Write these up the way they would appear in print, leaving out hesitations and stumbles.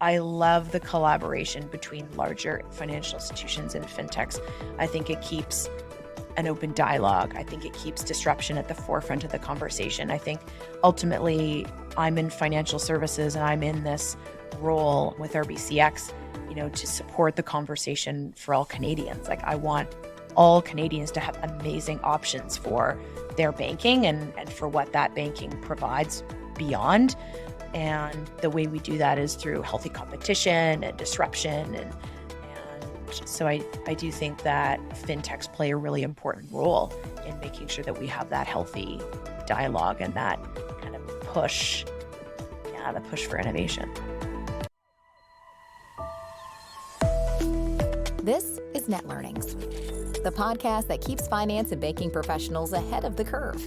I love the collaboration between larger financial institutions and fintechs. I think it keeps an open dialogue. I think it keeps disruption at the forefront of the conversation. I think ultimately I'm in financial services and I'm in this role with RBCx, to support the conversation for all Canadians. Like, I want all Canadians to have amazing options for their banking and for what that banking provides beyond. And the way we do that is through healthy competition and disruption. And so I do think that fintechs play a really important role in making sure that we have that healthy dialogue and that kind of push, the push for innovation. This is Net Learnings, the podcast that keeps finance and banking professionals ahead of the curve.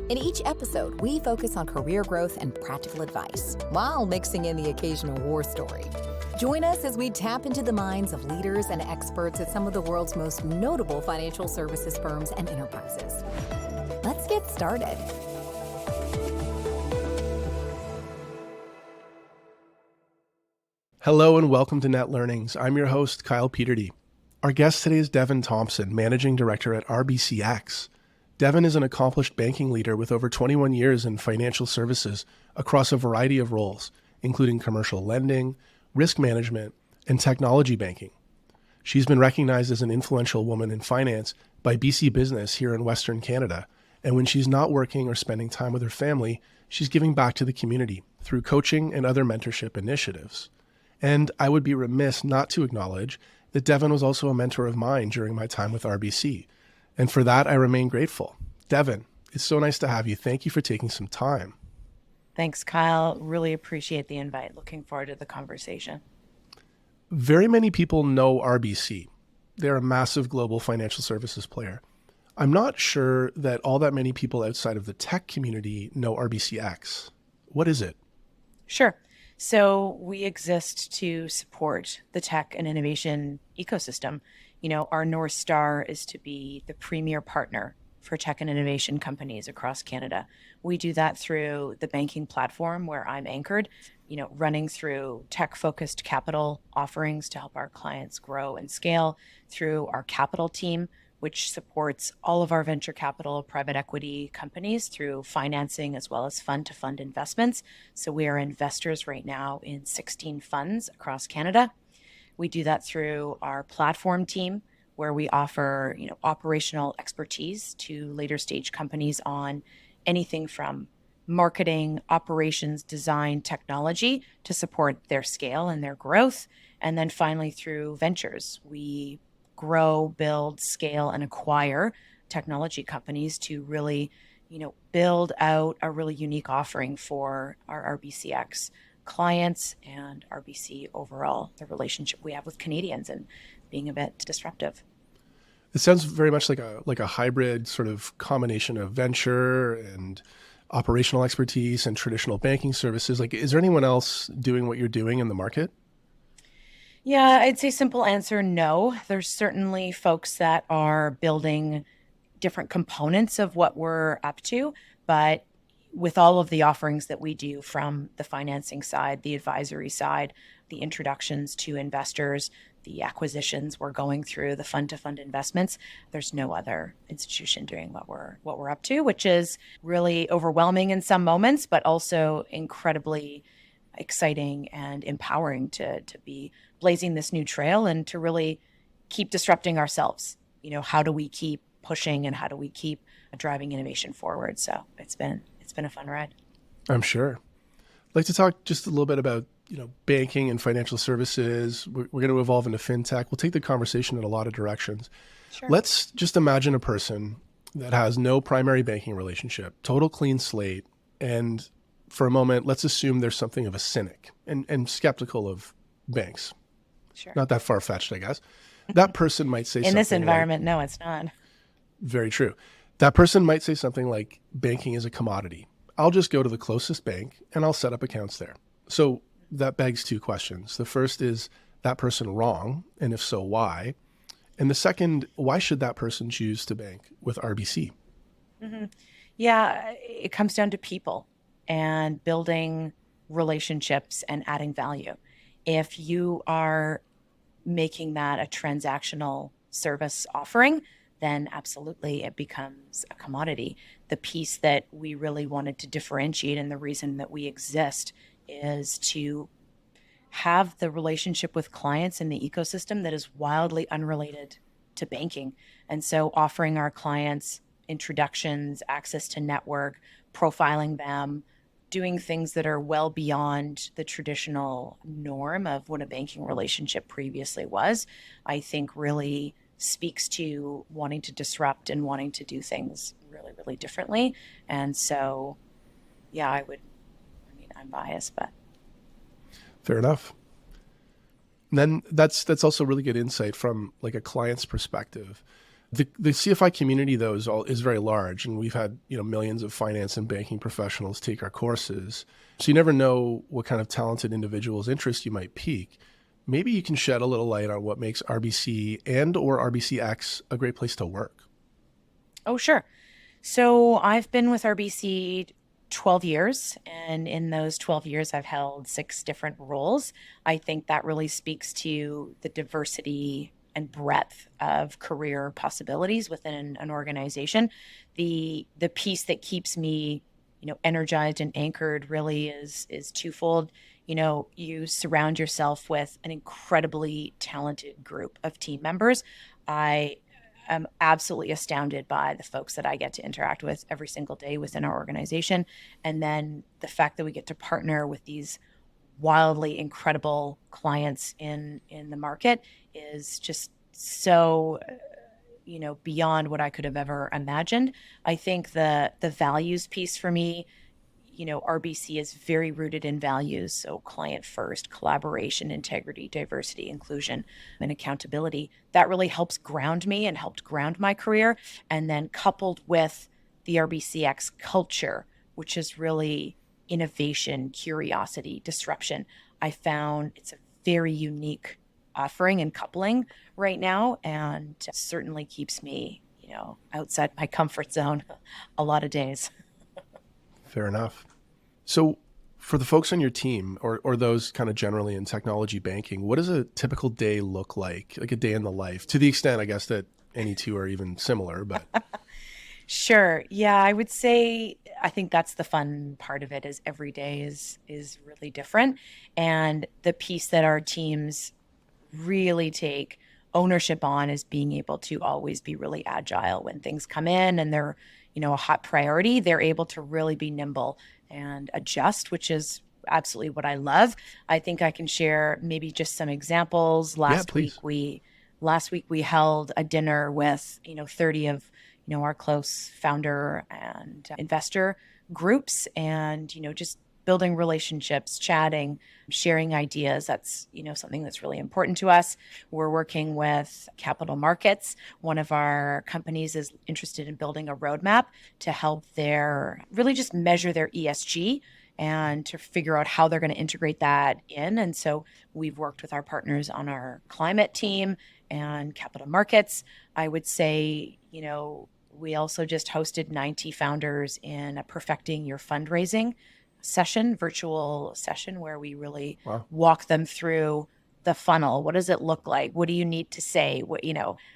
In each episode, we focus on career growth and practical advice while mixing in the occasional war story. Join us as we tap into the minds of leaders and experts at some of the world's most notable financial services firms and enterprises. Let's get started. Hello and welcome to Net Learnings. I'm your host, Kyle Peterty. Our guest today is Devon Thompson, Managing Director at RBCx. Devon is an accomplished banking leader with over 21 years in financial services across a variety of roles, including commercial lending, risk management, and technology banking. She's been recognized as an influential woman in finance by BC Business here in Western Canada, and when she's not working or spending time with her family, she's giving back to the community through coaching and other mentorship initiatives. And I would be remiss not to acknowledge that Devon was also a mentor of mine during my time with RBC. And for that, I remain grateful. Devon, it's so nice to have you. Thank you for taking some time. Thanks, Kyle. Really appreciate the invite. Looking forward to the conversation. Very many people know RBC. They're a massive global financial services player. I'm not sure that all that many people outside of the tech community know RBCx. What is it? Sure. So we exist to support the tech and innovation ecosystem. Our North Star is to be the premier partner for tech and innovation companies across Canada. We do that through the banking platform where I'm anchored, running through tech-focused capital offerings to help our clients grow and scale, through our capital team, which supports all of our venture capital, private equity companies through financing as well as fund-to-fund investments. So we are investors right now in 16 funds across Canada. We do that through our platform team, where we offer, operational expertise to later stage companies on anything from marketing, operations, design, technology to support their scale and their growth. And then finally, through ventures, we grow, build, scale, and acquire technology companies to really, build out a really unique offering for our RBCx clients and RBC overall, the relationship we have with Canadians and being a bit disruptive. It sounds very much like a hybrid sort of combination of venture and operational expertise and traditional banking services. Like, is there anyone else doing what you're doing in the market? Yeah, I'd say simple answer, no. There's certainly folks that are building different components of what we're up to, but with all of the offerings that we do from the financing side, the advisory side, the introductions to investors, the acquisitions we're going through, the fund-to-fund investments, there's no other institution doing what we're up to, which is really overwhelming in some moments, but also incredibly exciting and empowering to be blazing this new trail and to really keep disrupting ourselves. How do we keep pushing and how do we keep driving innovation forward? So it's been a fun ride. I'm sure. I'd like to talk just a little bit about, banking and financial services. We're going to evolve into fintech. We'll take the conversation in a lot of directions. Sure. Let's just imagine a person that has no primary banking relationship, total clean slate, and for a moment, let's assume there's something of a cynic and skeptical of banks. Sure. Not that far-fetched, I guess. That person might say something in this environment, no, it's not. Very true. That person might say something like, banking is a commodity. I'll just go to the closest bank and I'll set up accounts there. So that begs two questions. The first, is that person wrong? And if so, why? And the second, why should that person choose to bank with RBC? Mm-hmm. Yeah, it comes down to people and building relationships and adding value. If you are making that a transactional service offering, then absolutely it becomes a commodity. The piece that we really wanted to differentiate and the reason that we exist is to have the relationship with clients in the ecosystem that is wildly unrelated to banking. And so offering our clients introductions, access to network, profiling them, doing things that are well beyond the traditional norm of what a banking relationship previously was, I think really speaks to wanting to disrupt and wanting to do things really, really differently. And so, yeah, I mean, I'm biased, but. Fair enough. And then that's also really good insight from like a client's perspective. The CFI community though is very large, and we've had millions of finance and banking professionals take our courses. So you never know what kind of talented individuals' interest you might pique. Maybe you can shed a little light on what makes RBC and or RBCx a great place to work. Oh, sure. So I've been with RBC 12 years, and in those 12 years, I've held 6 different roles. I think that really speaks to the diversity and breadth of career possibilities within an organization. The piece that keeps me, energized and anchored really is twofold. You surround yourself with an incredibly talented group of team members. I'm absolutely astounded by the folks that I get to interact with every single day within our organization. And then the fact that we get to partner with these wildly incredible clients in the market is just so, beyond what I could have ever imagined. I think the values piece for me, RBC is very rooted in values. So client first, collaboration, integrity, diversity, inclusion, and accountability. That really helps ground me and helped ground my career. And then coupled with the RBCx culture, which is really innovation, curiosity, disruption. I found it's a very unique offering and coupling right now, and certainly keeps me, outside my comfort zone a lot of days. Fair enough. So for the folks on your team or those kind of generally in technology banking, what does a typical day look like a day in the life, to the extent, I guess, that any two are even similar, but. Sure. Yeah, I would say I think that's the fun part of it is every day is really different. And the piece that our teams really take ownership on is being able to always be really agile when things come in and they're, a hot priority. They're able to really be nimble and adjust, which is absolutely what I love. I think I can share maybe just some examples. Last week we held a dinner with, 30 of, our close founder and investor groups, and, just building relationships, chatting, sharing ideas. That's, something that's really important to us. We're working with capital markets. One of our companies is interested in building a roadmap to help really just measure their ESG and to figure out how they're going to integrate that in. And so we've worked with our partners on our climate team and capital markets. I would say, we also just hosted 90 founders in a Perfecting Your Fundraising virtual session, where we really walk them through the funnel. What does it look like? What do you need to say?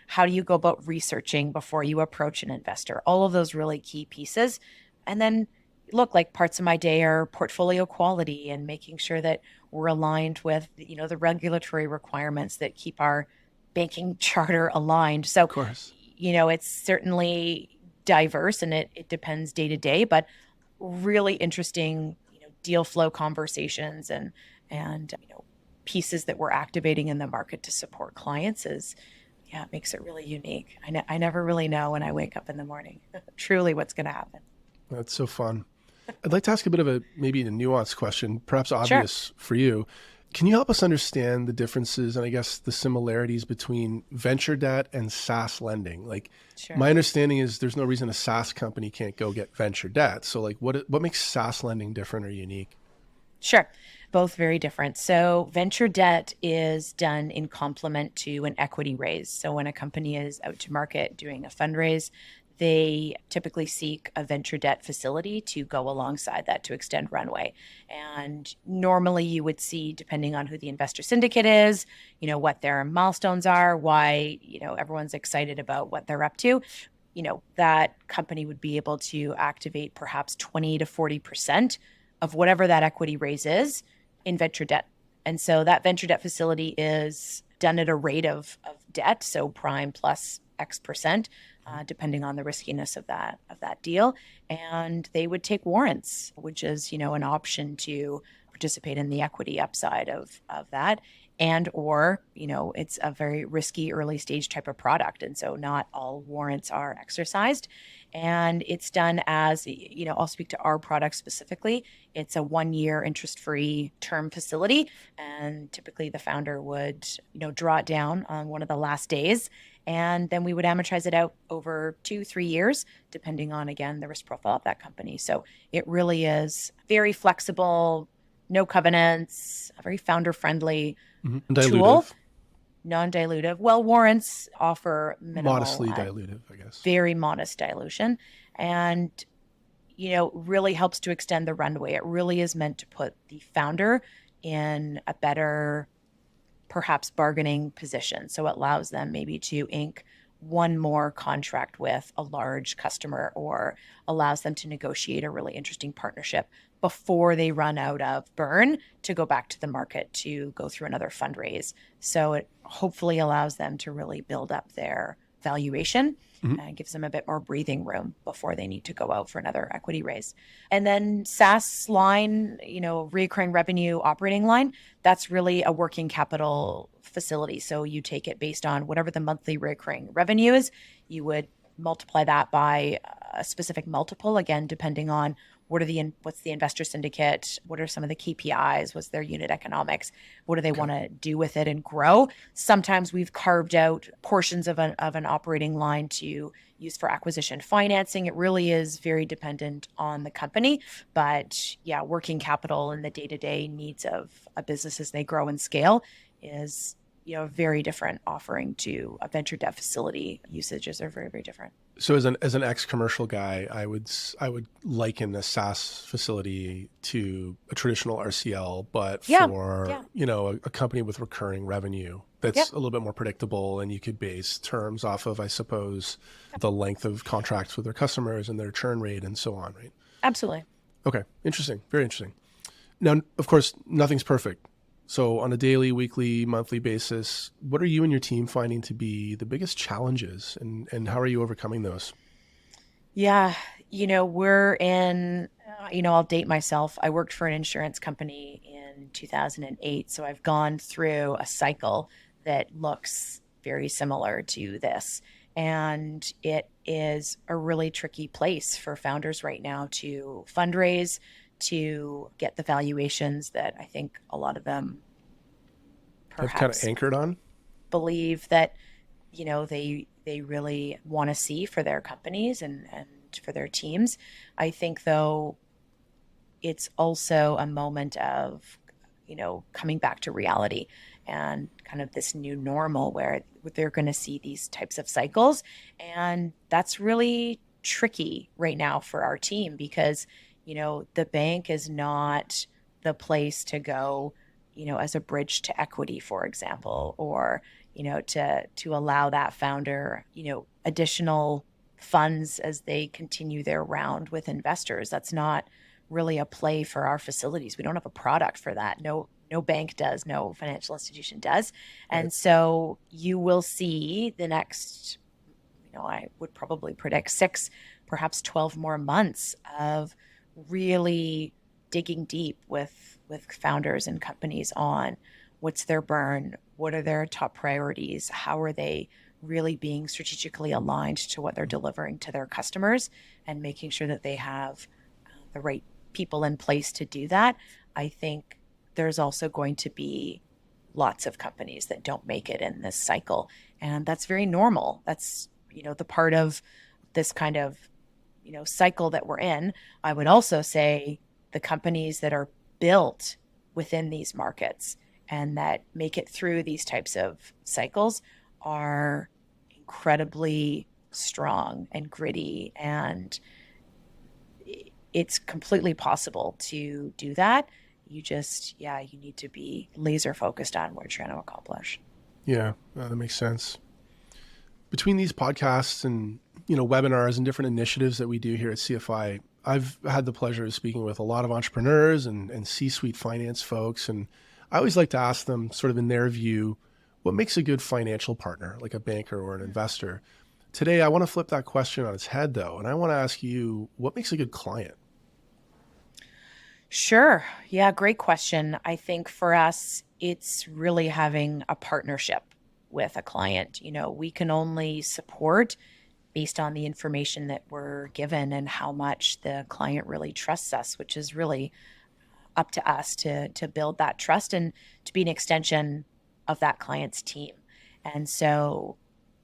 How do you go about researching before you approach an investor? All of those really key pieces. And then like parts of my day are portfolio quality and making sure that we're aligned with, the regulatory requirements that keep our banking charter aligned. So, Of course. It's certainly diverse and it depends day to day, but really interesting, deal flow conversations and pieces that we're activating in the market to support clients it makes it really unique. I never really know when I wake up in the morning, truly what's going to happen. That's so fun. I'd like to ask a bit of maybe a nuanced question, perhaps obvious for you. Can you help us understand the differences and I guess the similarities between venture debt and SAS lending? My understanding is there's no reason a SaaS company can't go get venture debt. So what makes SAS lending different or unique? Sure. Both very different. So venture debt is done in complement to an equity raise. So when a company is out to market doing a fundraise, they typically seek a venture debt facility to go alongside that to extend runway. And normally you would see, depending on who the investor syndicate is, what their milestones are, why, everyone's excited about what they're up to. That company would be able to activate perhaps 20 to 40% of whatever that equity raise is in venture debt. And so that venture debt facility is done at a rate of debt, so prime plus X percent, depending on the riskiness of that deal. And they would take warrants, which is, an option to participate in the equity upside of that. And or, it's a very risky early stage type of product. And so not all warrants are exercised. And it's done as, I'll speak to our product specifically. It's a 1-year interest-free term facility. And typically the founder would, draw it down on one of the last days. And then we would amortize it out over 2-3 years, depending on, again, the risk profile of that company. So it really is very flexible, no covenants, very founder-friendly tool. Non-dilutive. Well, warrants offer minimal, modestly dilutive, I guess. Very modest dilution. And, really helps to extend the runway. It really is meant to put the founder in a better, perhaps, bargaining position. So it allows them maybe to ink one more contract with a large customer, or allows them to negotiate a really interesting partnership before they run out of burn to go back to the market to go through another fundraise. So it hopefully allows them to really build up their valuation and gives them a bit more breathing room before they need to go out for another equity raise. And then SAS line, recurring revenue operating line, that's really a working capital facility. So you take it based on whatever the monthly recurring revenue is. You would multiply that by a specific multiple, again, depending on what's the investor syndicate, what are some of the KPIs, what's their unit economics, what do they want to do with it and grow. Sometimes we've carved out portions of an operating line to use for acquisition financing. It really is very dependent on the company, but yeah, working capital and the day-to-day needs of a business as they grow and scale is a very different offering to a venture debt facility. Usages are very, very different. So as an ex-commercial guy, I would liken a SaaS facility to a traditional RCL, but for a company with recurring revenue that's a little bit more predictable, and you could base terms off of, I suppose, the length of contracts with their customers and their churn rate and so on, right? Absolutely. Okay, interesting, very interesting. Now, of course, nothing's perfect. So on a daily, weekly, monthly basis, what are you and your team finding to be the biggest challenges, and how are you overcoming those? Yeah, we're in, I'll date myself. I worked for an insurance company in 2008. So I've gone through a cycle that looks very similar to this. And it is a really tricky place for founders right now to fundraise, to get the valuations that I think a lot of them perhaps have kind of anchored on, believe that, they really want to see for their companies and for their teams. I think, though, it's also a moment of, coming back to reality and kind of this new normal where they're going to see these types of cycles. And that's really tricky right now for our team because the bank is not the place to go, as a bridge to equity, for example, or, to allow that founder, additional funds as they continue their round with investors. That's not really a play for our facilities. We don't have a product for that. No bank does, no financial institution does. And Right. So you will see the next, I would probably predict 6, perhaps 12 more months of really digging deep with founders and companies on what's their burn, what are their top priorities, how are they really being strategically aligned to what they're delivering to their customers, and making sure that they have the right people in place to do that. I think there's also going to be lots of companies that don't make it in this cycle, and that's very normal. That's the part of this kind of cycle that we're in. I would also say the companies that are built within these markets and that make it through these types of cycles are incredibly strong and gritty, and it's completely possible to do that. You just, you need to be laser focused on what you're trying to accomplish. Yeah, that makes sense. Between these podcasts and webinars and different initiatives that we do here at CFI, I've had the pleasure of speaking with a lot of entrepreneurs and C-suite finance folks, and I always like to ask them, sort of in their view, what makes a good financial partner, like a banker or an investor. Today, I want to flip that question on its head, though, and I want to ask you, what makes a good client? Sure. Yeah, great question. I think for us, it's really having a partnership with a client. We can only support based on the information that we're given and how much the client really trusts us, which is really up to us to build that trust and to be an extension of that client's team. And so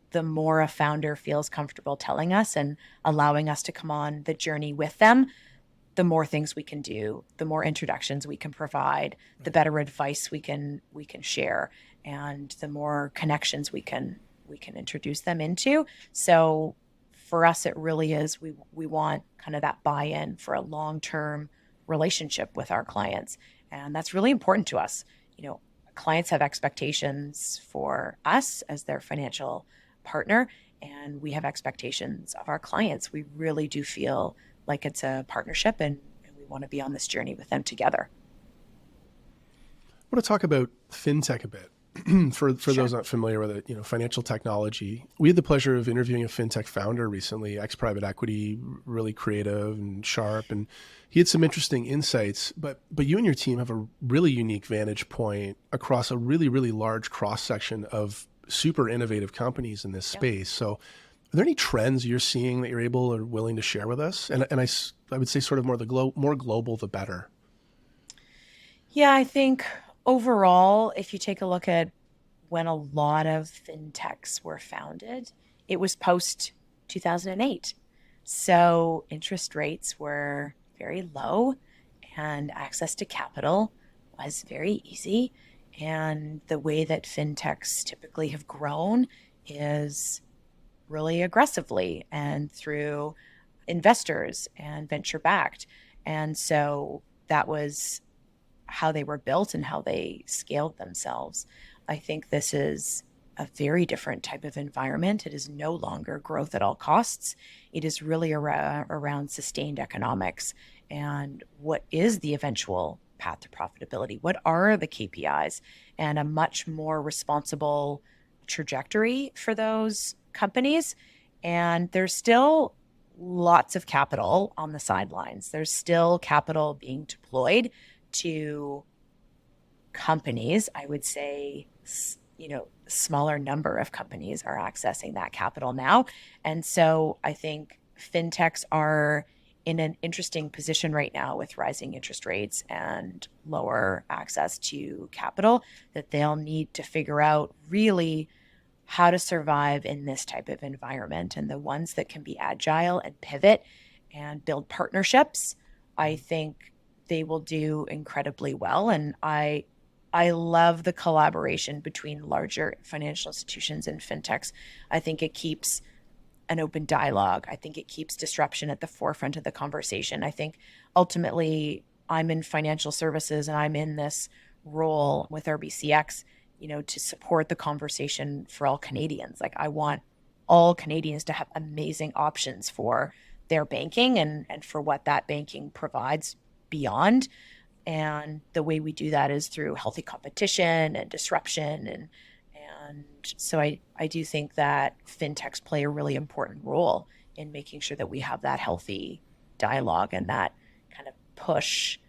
the more a founder feels comfortable telling us and allowing us to come on the journey with them, the more things we can do, the more introductions we can provide, the better advice we can share, and the more connections we can introduce them into. So for us, it really is, we want kind of that buy-in for a long-term relationship with our clients. And that's really important to us. Clients have expectations for us as their financial partner, and we have expectations of our clients. We really do feel like it's a partnership, and we want to be on this journey with them together. I want to talk about fintech a bit. For Sure. those not familiar with it, financial technology. We had the pleasure of interviewing a fintech founder recently, ex-private equity, really creative and sharp, and he had some interesting insights. But you and your team have a really unique vantage point across a really, really large cross-section of super innovative companies in this space. So are there any trends you're seeing that you're able or willing to share with us? And I would say sort of more global, the better. Yeah, I think overall, if you take a look at when a lot of fintechs were founded, it was post 2008. So interest rates were very low and access to capital was very easy. And the way that fintechs typically have grown is really aggressively and through investors and venture backed. And so that was how they were built and how they scaled themselves. I think this is a very different type of environment. It is no longer growth at all costs. It is really around sustained economics and what is the eventual path to profitability? What are the KPIs? And a much more responsible trajectory for those companies. And there's still lots of capital on the sidelines. There's still capital being deployed to companies. I would say, smaller number of companies are accessing that capital now. And so I think fintechs are in an interesting position right now with rising interest rates and lower access to capital, that they'll need to figure out really how to survive in this type of environment. And the ones that can be agile and pivot and build partnerships, I think they will do incredibly well. And I love the collaboration between larger financial institutions and fintechs. I think it keeps an open dialogue. I think it keeps disruption at the forefront of the conversation. I think ultimately I'm in financial services and I'm in this role with RBCx, to support the conversation for all Canadians. Like, I want all Canadians to have amazing options for their banking and for what that banking provides beyond. And the way we do that is through healthy competition and disruption. And so I do think that fintechs play a really important role in making sure that we have that healthy dialogue and that kind of push,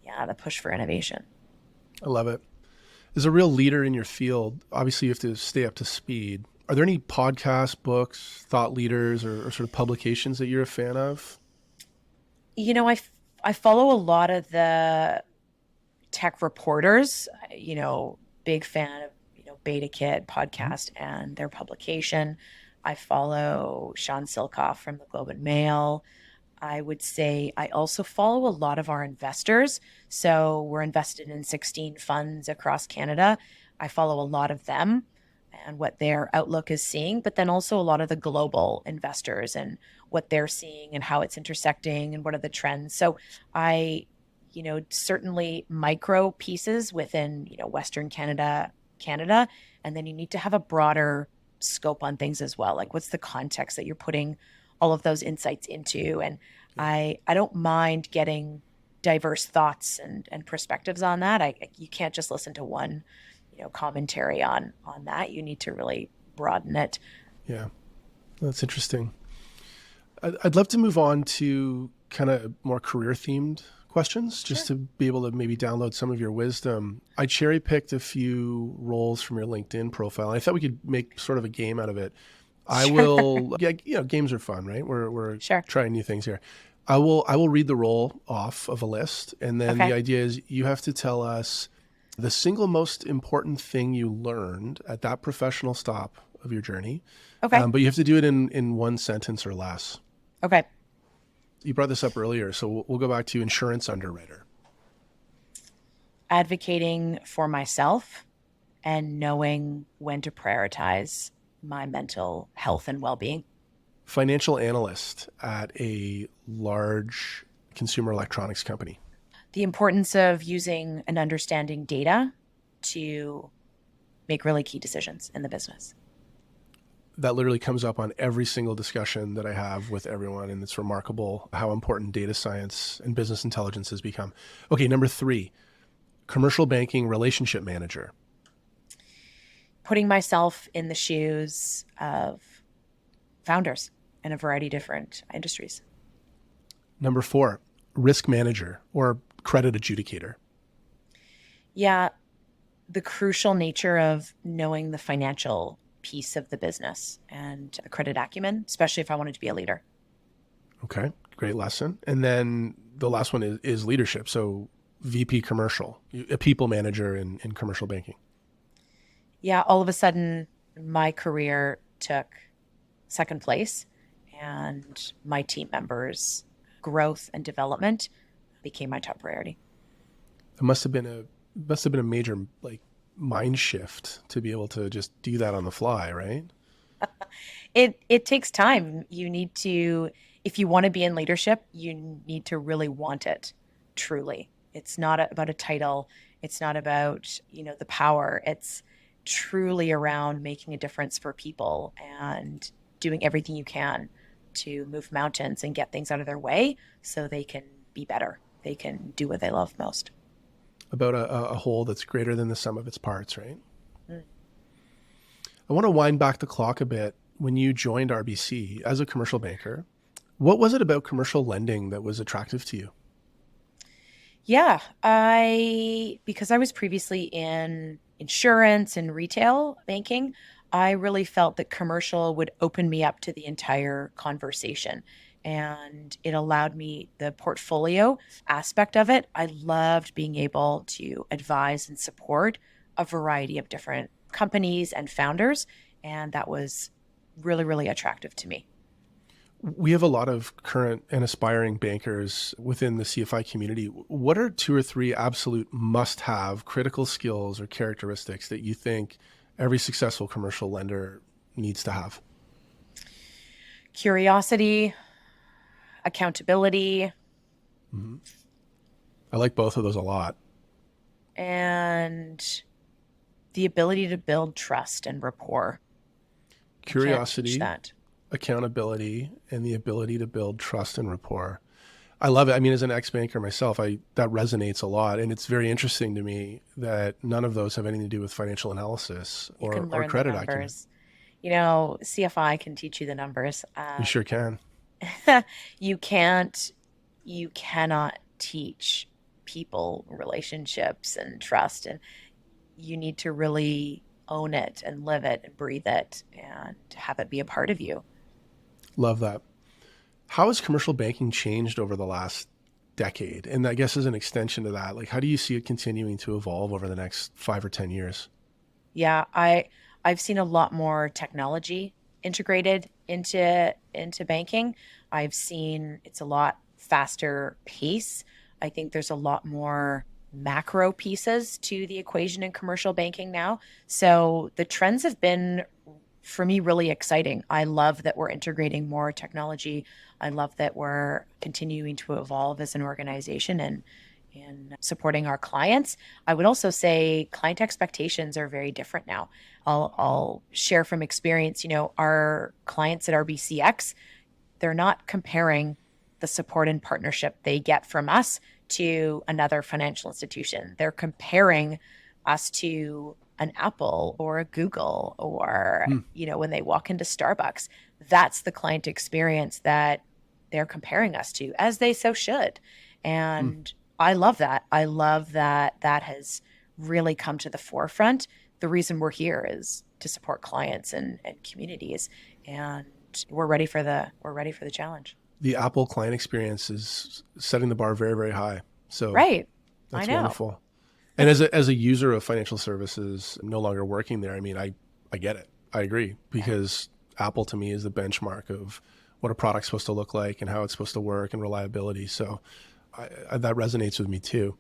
the push for innovation. I love it. As a real leader in your field, obviously you have to stay up to speed. Are there any podcasts, books, thought leaders, or sort of publications that you're a fan of? I follow a lot of the tech reporters, big fan of, Beta Kit podcast and their publication. I follow Sean Silkoff from the Globe and Mail. I would say I also follow a lot of our investors. So we're invested in 16 funds across Canada. I follow a lot of them and what their outlook is seeing, but then also a lot of the global investors and what they're seeing and how it's intersecting and what are the trends. So I, certainly micro pieces within, Western Canada, and then you need to have a broader scope on things as well. Like what's the context that you're putting all of those insights into? And I don't mind getting diverse thoughts and perspectives on that. You can't just listen to one, commentary on that. You need to really broaden it. Yeah, that's interesting. I'd love to move on to kind of more career themed questions, just to be able to maybe download some of your wisdom. I cherry picked a few roles from your LinkedIn profile. I thought we could make sort of a game out of it. I will, games are fun, right? We're trying new things here. I will read the role off of a list, and then the idea is you have to tell us the single most important thing you learned at that professional stop of your journey. Okay. But you have to do it in one sentence or less. Okay. You brought this up earlier, so we'll go back to insurance underwriter. Advocating for myself and knowing when to prioritize my mental health and well-being. Financial analyst at a large consumer electronics company. The importance of using and understanding data to make really key decisions in the business. That literally comes up on every single discussion that I have with everyone, and it's remarkable how important data science and business intelligence has become. Okay, number 3, commercial banking relationship manager. Putting myself in the shoes of founders in a variety of different industries. Number 4, risk manager or credit adjudicator. Yeah, the crucial nature of knowing the financial piece of the business and a credit acumen, especially if I wanted to be a leader. Okay, great lesson. And then the last one is leadership. So VP commercial, a people manager in commercial banking. Yeah, all of a sudden my career took second place and my team members' growth and development became my top priority. It must have been a major mind shift to be able to just do that on the fly, right? It takes time. You need to, if you want to be in leadership, you need to really want it, truly. It's not about a title. It's not about, the power. It's truly around making a difference for people and doing everything you can to move mountains and get things out of their way so they can be better. They can do what they love most. About a whole that's greater than the sum of its parts, right? Mm. I want to wind back the clock a bit. When you joined RBC as a commercial banker, what was it about commercial lending that was attractive to you? Yeah, because I was previously in insurance and retail banking, I really felt that commercial would open me up to the entire conversation. And it allowed me the portfolio aspect of it. I loved being able to advise and support a variety of different companies and founders. And that was really, really attractive to me. We have a lot of current and aspiring bankers within the CFI community. What are 2 or 3 absolute must-have critical skills or characteristics that you think every successful commercial lender needs to have? Curiosity, accountability. Mm-hmm. I like both of those a lot. And the ability to build trust and rapport. Curiosity, accountability, and the ability to build trust and rapport. I love it. I mean, as an ex-banker myself, that resonates a lot. And it's very interesting to me that none of those have anything to do with financial analysis or credit acumen. CFI can teach you the numbers. You sure can. You cannot teach people relationships and trust. And you need to really own it and live it and breathe it and have it be a part of you. Love that. How has commercial banking changed over the last decade? And I guess as an extension to that, how do you see it continuing to evolve over the next 5 or 10 years? Yeah, I've seen a lot more technology integrated into banking. I've seen it's a lot faster pace. I think there's a lot more macro pieces to the equation in commercial banking now. So the trends have been, for me, really exciting. I love that we're integrating more technology. I love that we're continuing to evolve as an organization and supporting our clients. I would also say client expectations are very different now. I'll share from experience, our clients at RBCx, they're not comparing the support and partnership they get from us to another financial institution. They're comparing us to an Apple or a Google or, when they walk into Starbucks. That's the client experience that they're comparing us to, as they so should. And I love that. I love that has really come to the forefront. The reason we're here is to support clients and communities, and we're ready for the challenge. The Apple client experience is setting the bar very, very high. So right. That's I know. wonderful. And as a user of financial services, no longer working there, I mean, I get it. I agree, because Apple to me is the benchmark of what a product's supposed to look like and how it's supposed to work and reliability. So that resonates with me too.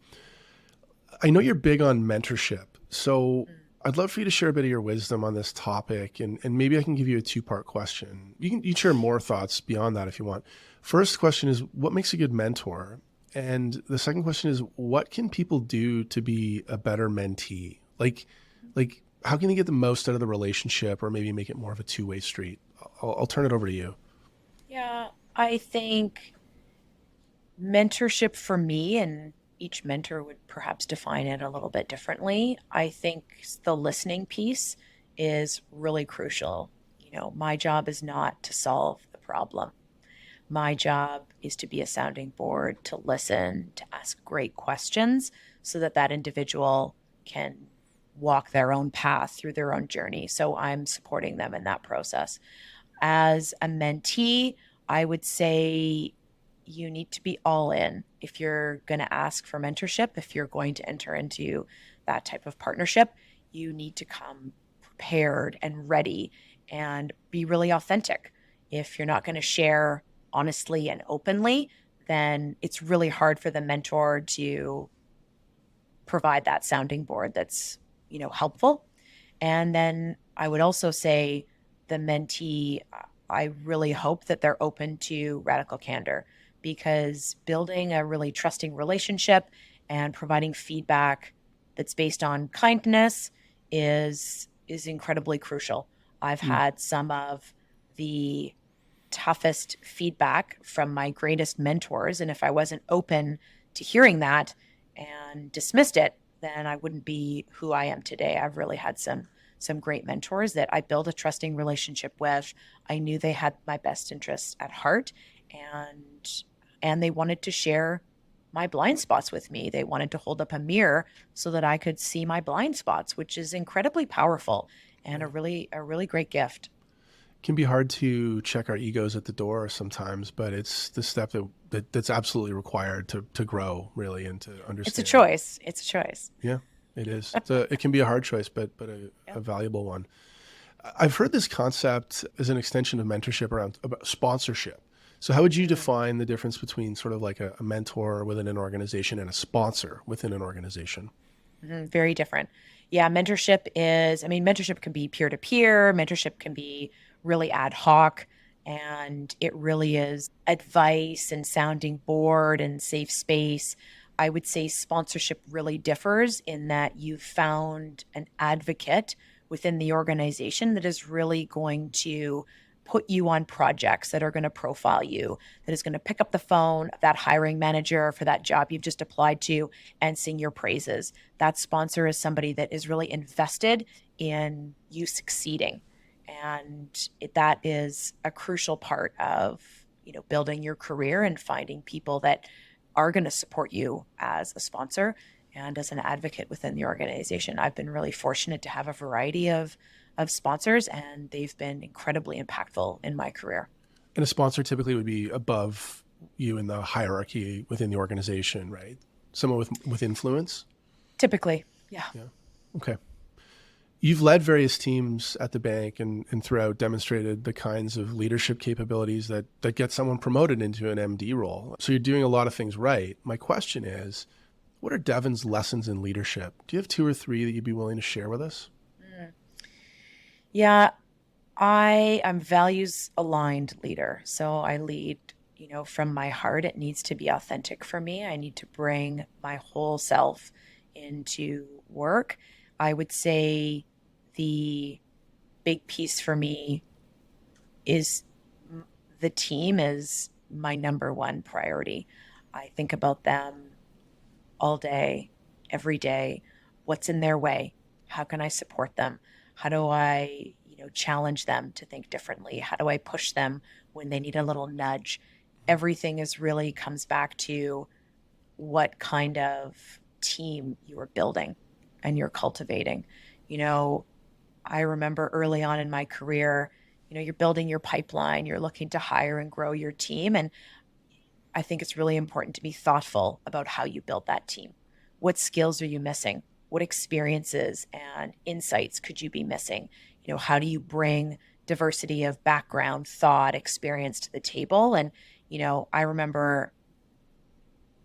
I know you're big on mentorship. So I'd love for you to share a bit of your wisdom on this topic, and maybe I can give you a two-part question. You can share more thoughts beyond that if you want. First question is, what makes a good mentor? And the second question is, what can people do to be a better mentee? Like how can they get the most out of the relationship, or maybe make it more of a two-way street? I'll turn it over to you. Yeah, I think mentorship for me, and each mentor would perhaps define it a little bit differently. I think the listening piece is really crucial. My job is not to solve the problem. My job is to be a sounding board, to listen, to ask great questions so that individual can walk their own path through their own journey. So I'm supporting them in that process. As a mentee, I would say you need to be all in. If you're going to ask for mentorship, if you're going to enter into that type of partnership, you need to come prepared and ready and be really authentic. If you're not going to share honestly and openly, then it's really hard for the mentor to provide that sounding board that's, helpful. And then I would also say the mentee, I really hope that they're open to radical candor, because building a really trusting relationship and providing feedback that's based on kindness is incredibly crucial. I've had some of the toughest feedback from my greatest mentors, and if I wasn't open to hearing that and dismissed it, then I wouldn't be who I am today. I've really had some great mentors that I built a trusting relationship with. I knew they had my best interests at heart, and they wanted to share my blind spots with me. They wanted to hold up a mirror so that I could see my blind spots, which is incredibly powerful and a really great gift. It can be hard to check our egos at the door sometimes, but it's the step that's absolutely required to grow, really, and to understand. It's a choice. Yeah, it is. It can be a hard choice, but a valuable one. I've heard this concept as an extension of mentorship about sponsorship. So how would you define the difference between sort of like a mentor within an organization and a sponsor within an organization? Very different. Yeah, mentorship can be peer-to-peer. Mentorship can be really ad hoc, and it really is advice and sounding board and safe space. I would say sponsorship really differs in that you've found an advocate within the organization that is really going to put you on projects, that are going to profile you, that is going to pick up the phone of that hiring manager for that job you've just applied to and sing your praises. That sponsor is somebody that is really invested in you succeeding. And that is a crucial part of, building your career and finding people that are going to support you as a sponsor and as an advocate within the organization. I've been really fortunate to have a variety of sponsors, and they've been incredibly impactful in my career. And a sponsor typically would be above you in the hierarchy within the organization, right? Someone with influence? Typically, yeah. Okay. You've led various teams at the bank and throughout demonstrated the kinds of leadership capabilities that get someone promoted into an MD role. So you're doing a lot of things right. My question is, What are Devon's lessons in leadership? Do you have 2 or 3 that you'd be willing to share with us? Yeah, I am values aligned leader. So I lead, from my heart. It needs to be authentic for me. I need to bring my whole self into work. I would say the big piece for me is the team is my number one priority. I think about them all day, every day. What's in their way? How can I support them? How do I, challenge them to think differently? How do I push them when they need a little nudge? Everything is really comes back to what kind of team you are building and you're cultivating. You know, I remember early on in my career, you're building your pipeline, you're looking to hire and grow your team. And I think it's really important to be thoughtful about how you build that team. What skills are you missing? What experiences and insights could you be missing? How do you bring diversity of background, thought, experience to the table? And, I remember,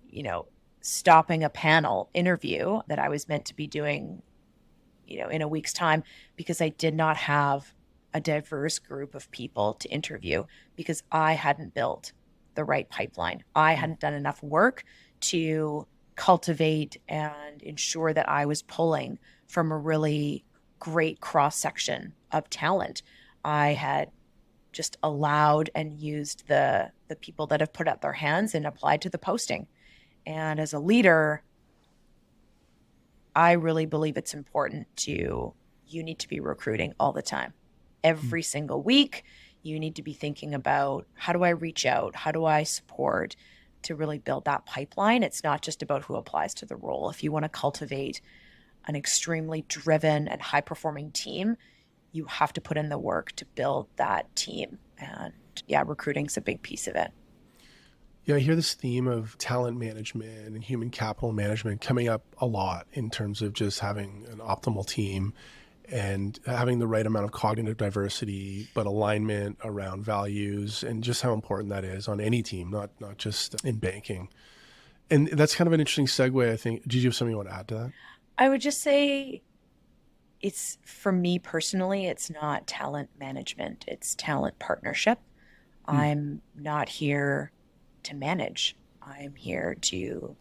you know, stopping a panel interview that I was meant to be doing, in a week's time because I did not have a diverse group of people to interview because I hadn't built the right pipeline. I hadn't done enough work to cultivate and ensure that I was pulling from a really great cross section of talent. I had just allowed and used the people that have put up their hands and applied to the posting. And as a leader, I really believe it's important you need to be recruiting all the time. Every single week, you need to be thinking about how do I reach out? How do I support to really build that pipeline? It's not just about who applies to the role. If you want to cultivate an extremely driven and high performing team, you have to put in the work to build that team. And yeah, recruiting's a big piece of it. Yeah, I hear this theme of talent management and human capital management coming up a lot in terms of just having an optimal team and having the right amount of cognitive diversity, but alignment around values and just how important that is on any team, not just in banking. And that's kind of an interesting segue, I think. Did you have something you want to add to that? I would just say it's for me personally, it's not talent management, it's talent partnership. Hmm. I'm not here to manage. I'm here to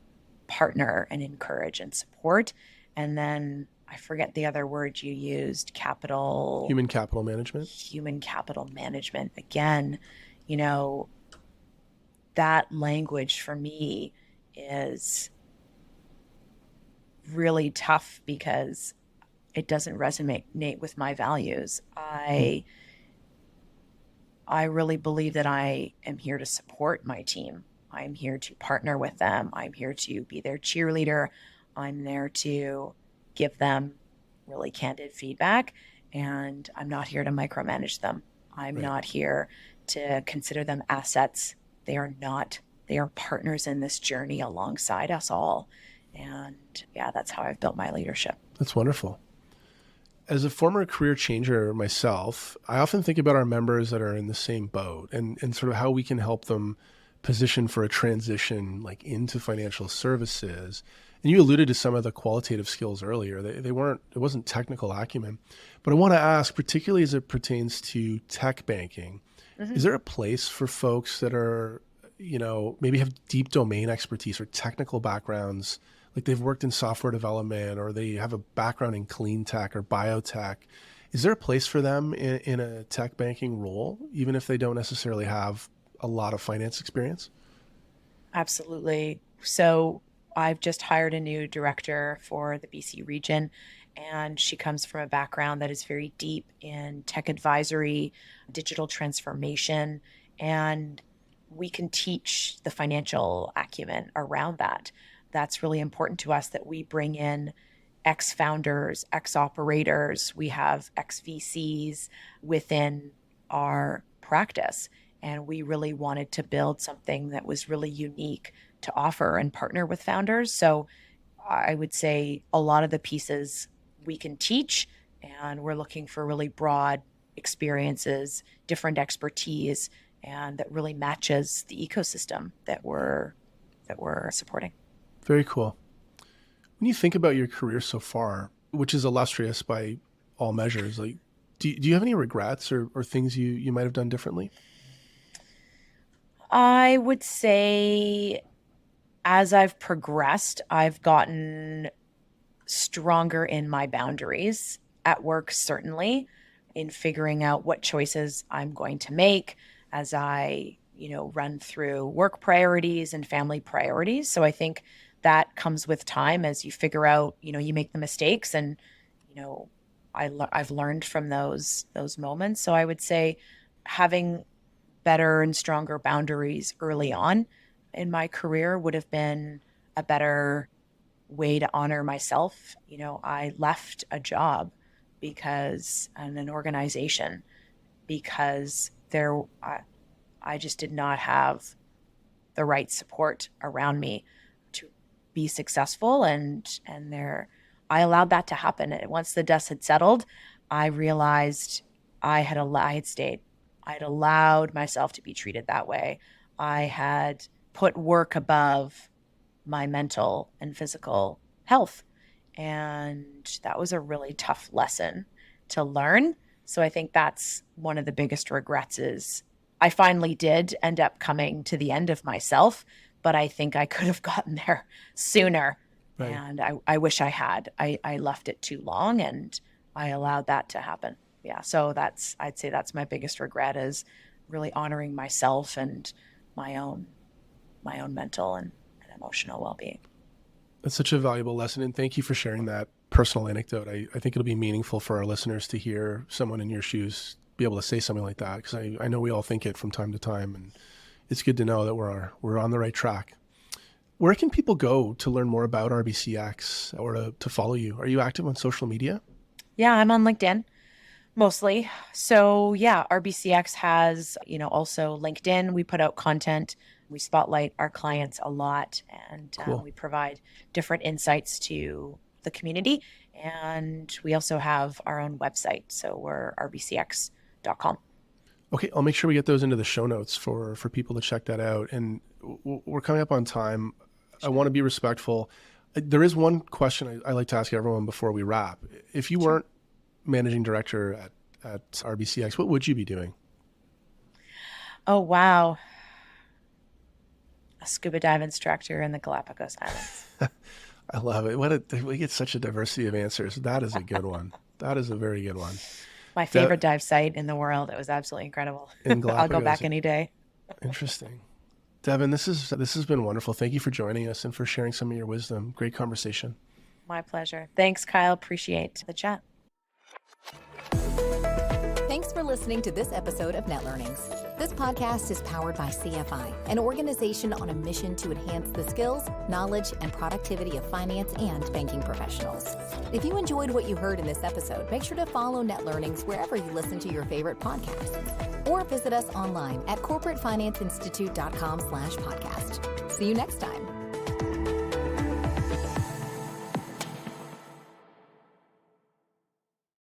partner and encourage and support. And then I forget the other word you used, Human capital management. human capital management. Again, you know, that language for me is really tough because it doesn't resonate with my values. Hmm. I really believe that I am here to support my team. I'm here to partner with them. I'm here to be their cheerleader. I'm there to give them really candid feedback. And I'm not here to micromanage them. I'm Right. not here to consider them assets. They are not. They are partners in this journey alongside us all. And yeah, that's how I've built my leadership. That's wonderful. As a former career changer myself, I often think about our members that are in the same boat and sort of how we can help them position for a transition like into financial services. And you alluded to some of the qualitative skills earlier. It wasn't technical acumen. But I want to ask, particularly as it pertains to tech banking, is Mhm. there a place for folks that are, maybe have deep domain expertise or technical backgrounds, like they've worked in software development or they have a background in clean tech or biotech? Is there a place for them in a tech banking role, even if they don't necessarily have a lot of finance experience? Absolutely. So I've just hired a new director for the BC region, and she comes from a background that is very deep in tech advisory, digital transformation, and we can teach the financial acumen around that. That's really important to us that we bring in ex founders, ex operators, we have ex VCs within our practice. And we really wanted to build something that was really unique to offer and partner with founders. So I would say a lot of the pieces we can teach, and we're looking for really broad experiences, different expertise, and that really matches the ecosystem that we're supporting. Very cool. When you think about your career so far, which is illustrious by all measures, like, do you have any regrets or things you might have done differently? I would say as I've progressed, I've gotten stronger in my boundaries at work, certainly, in figuring out what choices I'm going to make as I, run through work priorities and family priorities. So I think that comes with time as you figure out, you make the mistakes and, you know, I've learned from those moments. So I would say having better and stronger boundaries early on in my career would have been a better way to honor myself. I left a job and an organization because I just did not have the right support around me to be successful, I allowed that to happen. And once the dust had settled, I realized I had stayed. I had allowed myself to be treated that way. I had put work above my mental and physical health. And that was a really tough lesson to learn. So I think that's one of the biggest regrets is I finally did end up coming to the end of myself, but I think I could have gotten there sooner. Right. And I wish I had. I left it too long and I allowed that to happen. Yeah. So I'd say that's my biggest regret is really honoring myself and my own mental and emotional well-being. That's such a valuable lesson. And thank you for sharing that personal anecdote. I think it'll be meaningful for our listeners to hear someone in your shoes be able to say something like that. Because I know we all think it from time to time. And it's good to know that we're on the right track. Where can people go to learn more about RBCx or to follow you? Are you active on social media? Yeah, I'm on LinkedIn mostly. So yeah, RBCx has, also LinkedIn. We put out content. We spotlight our clients a lot and Cool. we provide different insights to the community. And we also have our own website. So we're rbcx.com. Okay, I'll make sure we get those into the show notes for people to check that out. And we're coming up on time. I want to be respectful. There is one question I like to ask everyone before we wrap. If you weren't managing director at RBCx, what would you be doing? Oh, wow. A scuba dive instructor in the Galapagos Islands. I love it. We get such a diversity of answers. That is a good one. That is a very good one. My favorite dive site in the world. It was absolutely incredible. In Galapagos. I'll go back any day. Interesting. Devon, this has been wonderful. Thank you for joining us and for sharing some of your wisdom. Great conversation. My pleasure. Thanks, Kyle. Appreciate the chat. Thanks for listening to this episode of Net Learnings. This podcast is powered by CFI, an organization on a mission to enhance the skills, knowledge, and productivity of finance and banking professionals. If you enjoyed what you heard in this episode, make sure to follow Net Learnings wherever you listen to your favorite podcasts, or visit us online at corporatefinanceinstitute.com/podcast. See you next time.